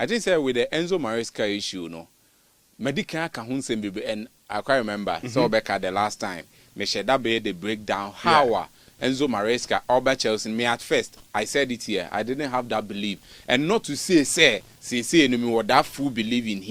I think say with the Enzo Maressca issue, no, medical can and I quite remember so back at the last time, me share that be the breakdown how Enzo Maressca over Chelsea. Me at first I said it here, I didn't have that belief, and not to say enemy what that full belief in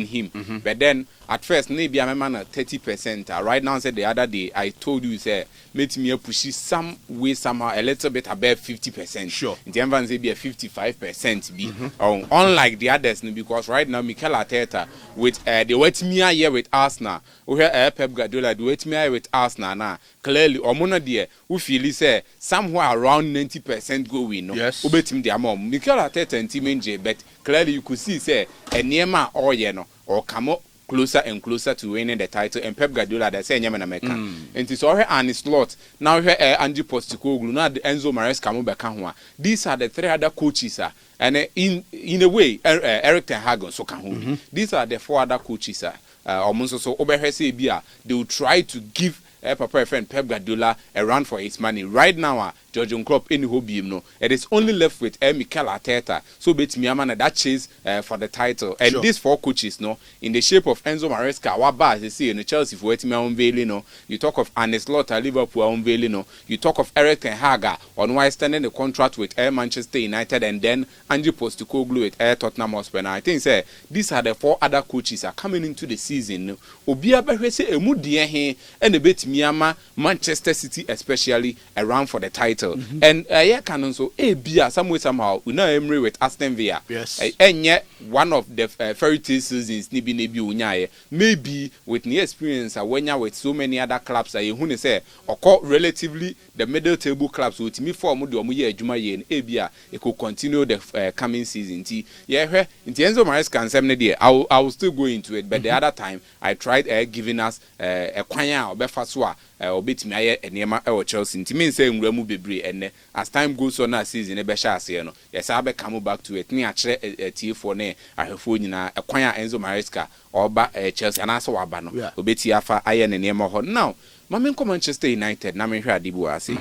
him. But then at first maybe I'm a man at 30%. Right now, said the other day I told you say make me push some way somehow a little bit above 50%. Sure. In the end, say be a 55% be. Unlike the others, because right now Mikel Arteta with the wait me here with Arsenal, we hear Pep Guardiola the wait me here with Arsenal now. Clearly, Omona dear, who feel say somewhere around 90% go win. No, yes. Ubetim the mom Mikel Arteta and Team NJ, but clearly you could see say a Niema or Yeno or come up closer and closer to winning the title, and Pep Guardiola they say Nyama America. And it's all and it's lot. Now here Andy Postecoglou, now the Enzo Maressca Mobeka. These are the three other coaches, and in a way Eric Ten Hag so can these are the four other coaches, almost so Oberhese they will try to give Papa friend Pep Guardiola a run for his money. Right now, Jurgen Klopp in hobby no. It is only left with Mikel Arteta. So bet me man that chase for the title. And these four coaches no in the shape of Enzo Maressca, what bad they see in the Chelsea for waiting unveiling no. You talk of Arne Slot at Liverpool unveiling no. You talk of Eric Ten Hag on why extending the contract with Manchester United and then Andy Postecoglou with Tottenham Hotspur. I think say these are the four other coaches are coming into the season. Obia behwese emu die he and the bet Myanmar, Manchester City especially around for the title. And yeah, can also bia some way somehow we know Emery with Aston Villa. Yes. And yet one of the fairy tale seasons nibi unyaye. Maybe with new experience when you with so many other clubs you say or relatively the middle table clubs with me for mu do mu ye adwuma ye and bia it could continue the coming season. Yeah, in the Enzo Maressca and 7 day I will still go into it, but the other time I tried giving us a kwanya or befaswa obit me aye enema e Chelsea nti mean say nwuramu bebre enne as time goes on na season e be sha ase no yes I be come back to it ni a kire tie4 ne ahwefo nyina ekwan a Enzo Maressca oba Chelsea ana so waba no obeti afa aye ne nema ho now mame ko Manchester United na me hwe adibu ase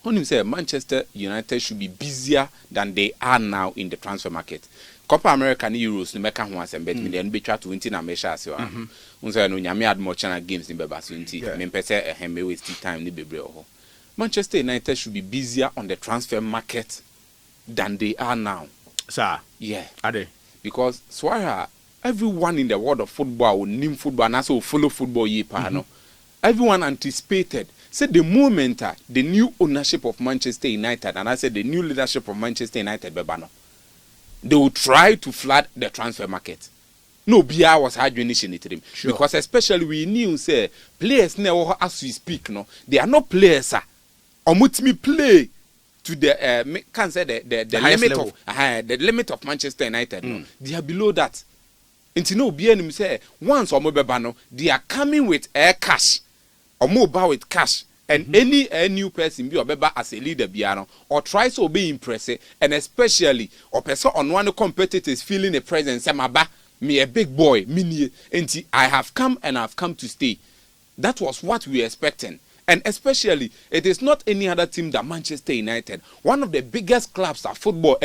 onim say Manchester United should be busier than they are now in the transfer market. Copa America and Euros no meka ho asem bet me dey no betwa 20 na mesha ase wa unse no nyame admo chana games in beba so nti me pese eheme waste time ni bebre ho. Manchester United should be busier on the transfer market than they are now, sir. Yeah, ade because swara everyone in the world of football will name football and also follow football ye pa no. Everyone anticipated said the moment the new ownership of Manchester United and I said the new leadership of Manchester United beba no, they will try to flood the transfer market. No, Bia was hard initiating because especially we knew say players now as we speak no, they are not players sir. Or me play to the can say the limit level. Of the limit of Manchester United no, they are below that. Until no Bia say once or mobile they are coming with air cash or mobile with cash. And any new person be obeba as a leader biano or tries to be impressive and especially or person on one competitors feeling a presence samaba me a big boy mini enti I have come and I've come to stay. That was what we were expecting. And especially it is not any other team than Manchester United, one of the biggest clubs of football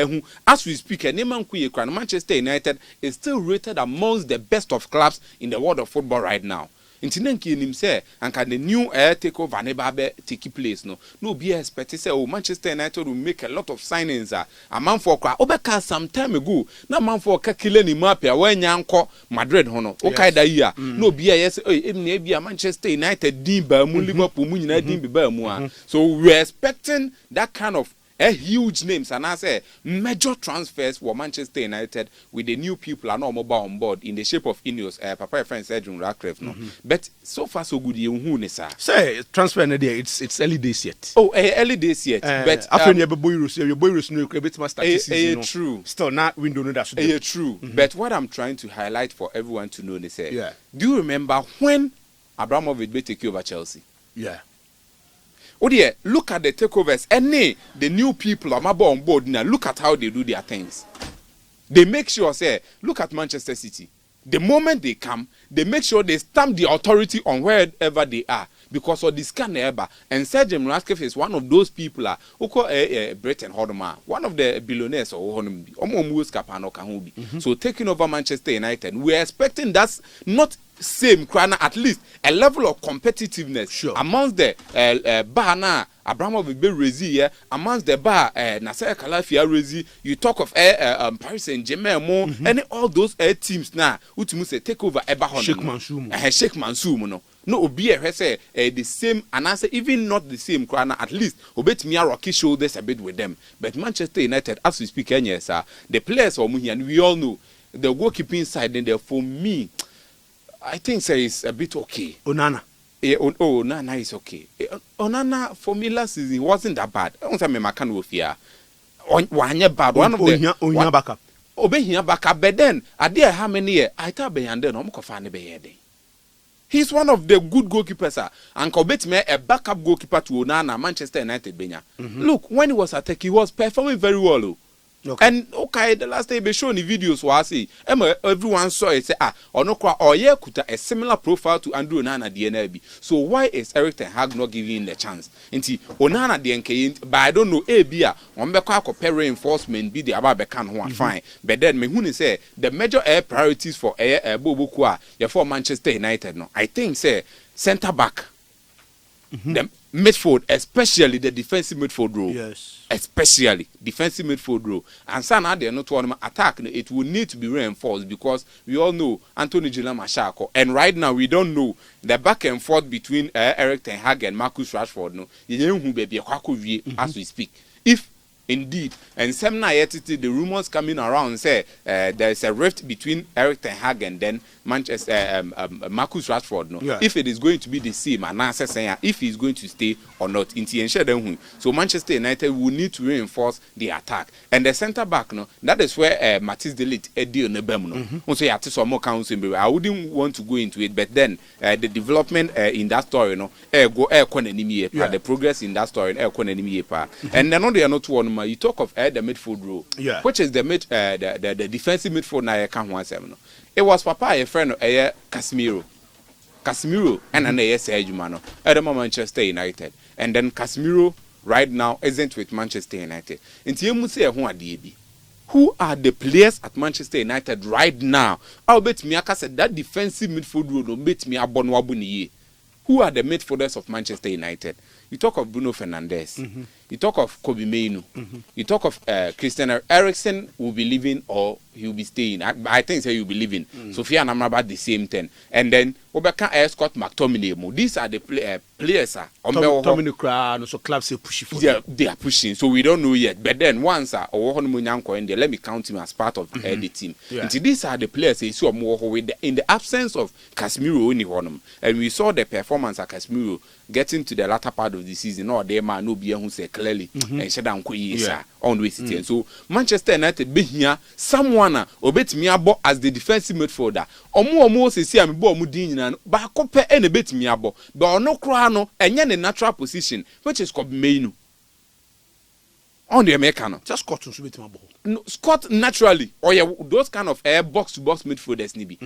as we speak Manchester United is still rated amongst the best of clubs in the world of football right now. Intinenki nim say and can the new takeover never take place no be expected say Manchester United will make a lot of signings a man for kwa obeka some time ago na man for ka kile ni mapia when yanko Madrid hono okay da year no be yes e be Manchester United din ba mu Liverpool mu nyina din ba mu so we are expecting that kind of a huge names and I say major transfers for Manchester United with the new people are not mobile on board in the shape of Ineos, Papa friend Sergeant Radcliffe no. But so far so good you sir. Say transfer in there it's early days yet. Oh, early days yet. But after your boy no bit master season. True. Still not window no that should. True. But what I'm trying to highlight for everyone to know is say do you remember when Abramovich take over Chelsea? Yeah. Oh dear, look at the takeovers. And the new people are on board now. Look at how they do their things. They make sure, say, look at Manchester City. The moment they come, they make sure they stamp the authority on wherever they are. because of this kind of and Sergio Maressca is one of those people who call Britain Hodoma, one of the billionaires or so taking over Manchester United, we are expecting that's not same crana, at least a level of competitiveness amongst the bar Abramovich be rezi amongst the bar Nasser Kalafia rezi. You talk of Paris Saint-Germain and all those teams now ultimately say take over Sheikh Mansour no obi say the same and answer even not the same crana, at least obet me rocky shoulders a bit with them. But Manchester United, as we speak, the players are here, and we all know the goalkeeping side. And there for me, I think it's a bit okay. Onana. Onana is okay. Onana for me last season wasn't that bad. I don't say me makan with fear. One bad. One of the backup. Obey backup. But then I did how many years? I thought behind them. I'm confident behind. He's one of the good goalkeepers, and Kobet me a backup goalkeeper to Onana, Manchester United. Look, when he was at Tech, he was performing very well. Okay. And okay, the last time they showed the videos was see, everyone saw it say kuta a similar profile to Andrew Onana DNLB. So why is Eric Ten Hag not giving him the chance? Inti Onana DNK, but I don't know Abia on compare reinforcement be the Ababekan who are fine. But then me say the major priorities for Bobukwa for Manchester United. No, I think say centre back. The midfield, especially the defensive midfield role. Yes. Especially defensive midfield role. And so now they are not one attack. It will need to be reinforced because we all know Anthony Mashako. And right now we don't know the back and forth between Eric Ten Hag and Marcus Rashford. No, as we speak. If indeed, and some the rumors coming around say there is a rift between Eric Ten Hag and then Manchester Marcus Rashford. No, if it is going to be the same, and answer saying if he is going to stay or not. So Manchester United will need to reinforce the attack and the centre back. No, that is where Matisse de Ligt Eddie Onebem. No, so some more council. I wouldn't want to go into it, but then the development in that story, no, the progress in that story, and then they are not one. You talk of the midfield role, which is the defensive midfield. Now I can't want seven. It was Papa a friend of Casemiro, and an Sergio at Manchester United, and then Casemiro right now isn't with Manchester United. And you say who are the players at Manchester United right now? I'll bet me I said that defensive midfield role will bet me a bonwabuni. Who are the midfielders of Manchester United? You talk of Bruno Fernandes. You talk of Kobe Mainoo. You talk of Christian Eriksen will be leaving or he will be staying. I think he will be leaving. Sophia and Amrabat the same thing. And then Obeka Scott McTominay. These are the players. McTominay so clubs are pushing. They are pushing. So we don't know yet. But then once let me count him as part of the team. And these are the players in the absence of Casemiro. And we saw the performance of Casemiro getting to the latter part of the season. Or they might not be who say clearly and shut down on the city. So Manchester United be here someone obet me abo as the defensive midfielder. Omo say am bo mu din nyina ba kope e na bet me abo. But ono kra no enye ne natural position which is Kobe Mainoo. On the American no. Just Scott so bet me abo. No, Scott naturally or those kind of box to box midfielders ni bi.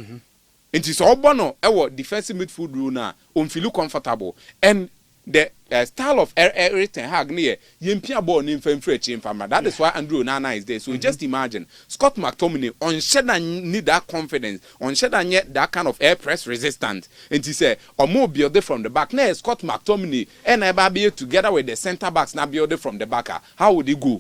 It is obono e defensive midfield role na on feel comfortable and the style of Eric Ten Hag near Yimpia ball in French. That is why Andrew Onana is there. So just imagine Scott McTominay on Shedda need that confidence, on Shedda yet that kind of air press resistant. And he said, or more build from the back. Now Scott McTominay and Ababi together with the centre backs now build from the back. How would he go?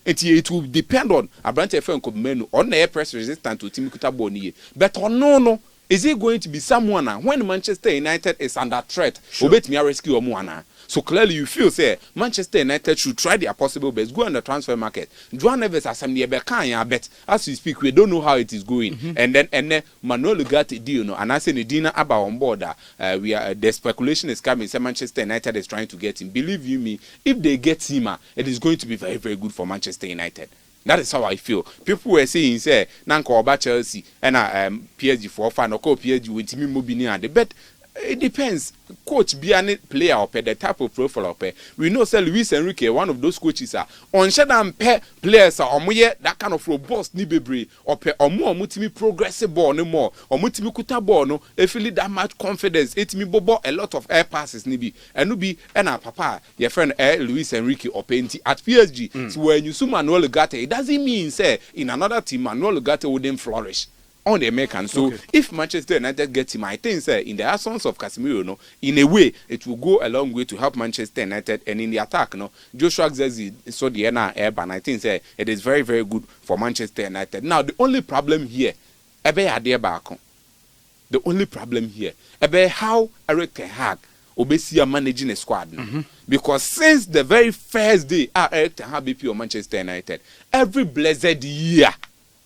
It will depend on a branch of Menno on the air press resistant to Timikuta Boni. But no. Is it going to be someone when Manchester United is under threat? Obet me rescue Omuana. So clearly you feel say Manchester United should try their possible best. Go on the transfer market. Joan Neves has some bet as we speak, we don't know how it is going. And then Manuel Ugarte deal and I say Nedina Abba on board. We are the speculation is coming. Say Manchester United is trying to get him. Believe you me, if they get him, it is going to be very, very good for Manchester United. That is how I feel. People were saying, say, Nanko Oba Chelsea and PSG for fan or PSG with me moving the bet It depends. Coach be any player or the type of profile or we know say Luis Enrique, one of those coaches are on shadam players are that kind of robust ni bebre or mutimi progressive ball no more or mutimi kuta ball no if you that much confidence it me bobo a lot of air passes ni be and no be and papa your friend Luis Enrique or Penti at PSG. So when you see Manuel Ugarte, it doesn't mean say in another team Manuel Ugarte wouldn't flourish on the American. So if Manchester United get him, I think in the absence of Casemiro, no, in a way it will go a long way to help Manchester United. And in the attack, no, Joshua Zexi saw the and I think it is very, very good for Manchester United. Now the only problem here, the only problem here, how Eric Ten Hag Obesia managing a squad. Because since the very first day, Eric Ten Hag BP of Manchester United, every blessed year.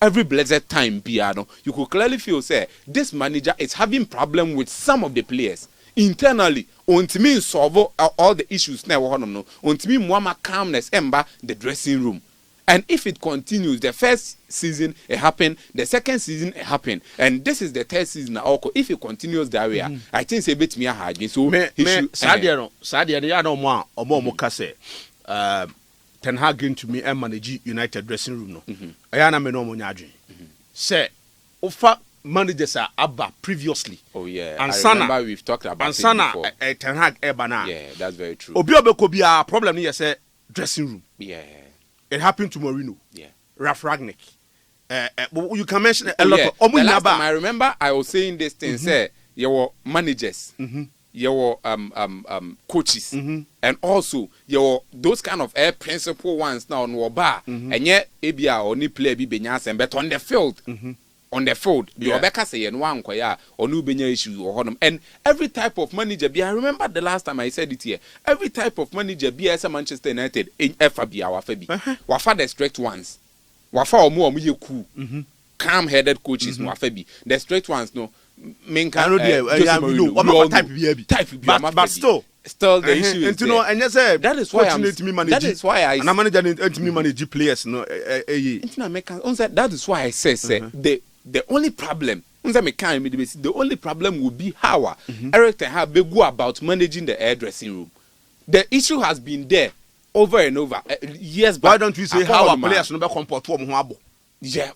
Every blessed time, Piano, you could clearly feel say this manager is having problem with some of the players internally. Untimi solve all the issues now. Untimi mwama calmness emba the dressing room. And if it continues, the first season it happened, the second season it happened, and this is the third season now. If it continues that way, I think it's a bit me hard. So Ten Hag into me and manage United dressing room no. Ayana me no mo nyadwen. Say ofa managers are abba previously. Oh yeah. And I remember we've talked about it before. Ten Hag ebana. Yeah, that's very true. Obi obeko bi a problem ni say dressing room. Yeah. It happened to Mourinho. Yeah. Ralph Ragnick. You can mention a lot of the last time I remember I was saying this thing say your managers. Your coaches and also your those kind of principal ones now on bar and yet ebia only play be benyas but on the field the Obeka say and one kwaya or new benya issue or honum and every type of manager be I remember the last time I said it here every type of manager be as a Manchester United in FAB our fabi wafa the strict ones wafa omo ye cool calm headed coaches no fabi the strict ones no but still the issue is there. That is why I manage players no that is why I say the only problem the only problem will be how Eric Ten Hag go about managing the dressing room. The issue has been there over and over years back. Why don't we say how our players no be comport yeah.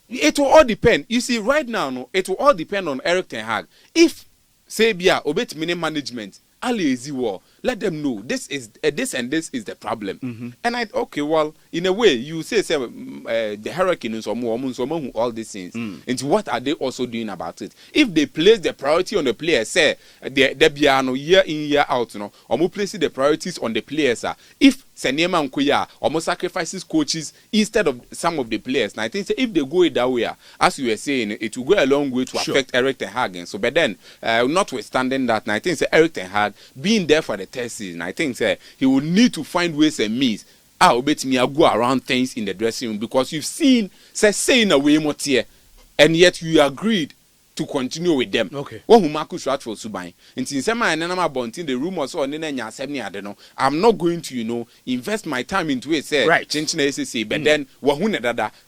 It will all depend. You see, right now, no, it will all depend on Eric Ten Hag. If Sabia obey mini management, let them know this is this and this is the problem. And well, in a way, you say the hurricane is all these things. And what are they also doing about it? If they place the priority on the players, say they be year in year out, or place the priorities on the players. If Senema Nkuya almost sacrifices coaches instead of some of the players. And I think if they go that way, as you were saying, it will go a long way to affect Eric Ten Hag. So, but then, notwithstanding that, and I think Eric Ten Hag being there for the third season, I think he will need to find ways and means. I'll bet me I'll go around things in the dressing room because you've seen saying away more here, and yet you agreed to continue with them. Okay. What who Marcus Rashford Subai. And since I'm the rumors or I'm not going to, invest my time into it, say, right. But then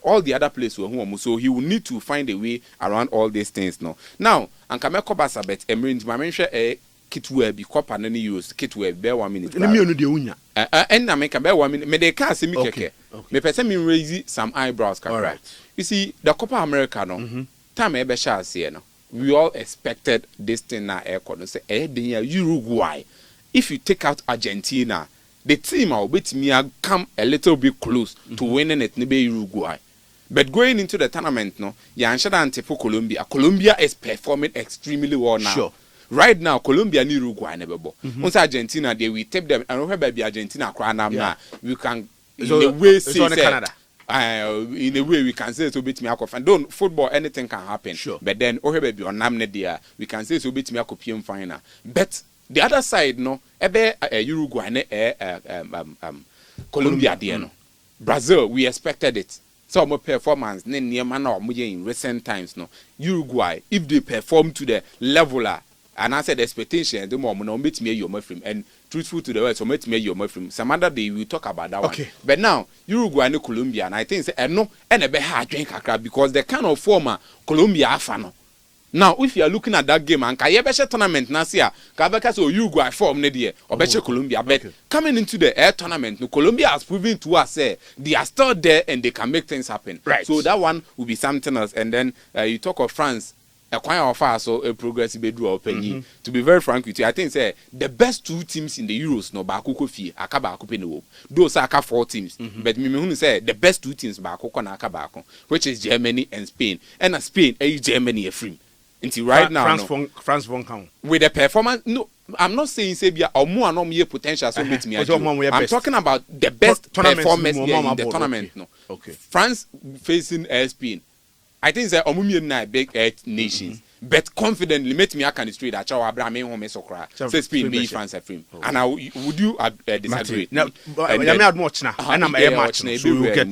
all the other players were home. So he will need to find a way around all these things now. And Kameko Basabet Emerin Mamensha Kitwe be copper and use Kitwe bear 1 minute. And I make a bear 1 minute. May they can't see me. Okay. Me person me raise some eyebrows. All right. You see, the Copa America time we all expected this thing now say Uruguay. If you take out Argentina, the team will bet me come a little bit close to winning it maybe Uruguay. But going into the tournament for Colombia. Colombia is performing extremely well now. Sure. Right now, Colombia and Uruguay never bo. Once Argentina, they will tape them. And remember, Argentina, we can in a way say Canada. In a way we can say so bit me and don't football anything can happen. Sure. But then baby on namne there we can say so bit me PM final. But the other side Uruguay Colombia there Brazil we expected it. Some performance in recent times Uruguay if they perform to the level and I said the expectation the more meet me your film and truthful to the world so meet me your film some other day we talk about that one. But now Uruguay and Colombia and I think no and a bit hard drink because the kind of former Colombia afano Now, if you are looking at that game, and Kayebesha tournament, Nasia, Kabaka, so Uruguay form, Nedia, or Besha Colombia, but coming into the air tournament, no, Colombia has proven to us, they are still there and they can make things happen. Right. So that one will be something else. And then you talk of France. A quite offer so a progressive bedroom open. To be very frank with you, I think say the best 2 teams in the Euros no Bakuko fee Akabako Peno. Those are 4 teams. But me say the best 2 teams Bakoko na Akabako, which is Germany and Spain. And Spain Germany a free. Until right now France won't count. With the performance, no, I'm not saying Sabia or more no more potential so meet me. I'm talking about the best performance in the tournament. No. Okay. France facing Spain. I think that Omumi na big 8 nations, but confidently make me can straight that our Abraham home so cry. Say Spain me France a film. And would you disagree? No, I am not much now. And I'm a much now. So you get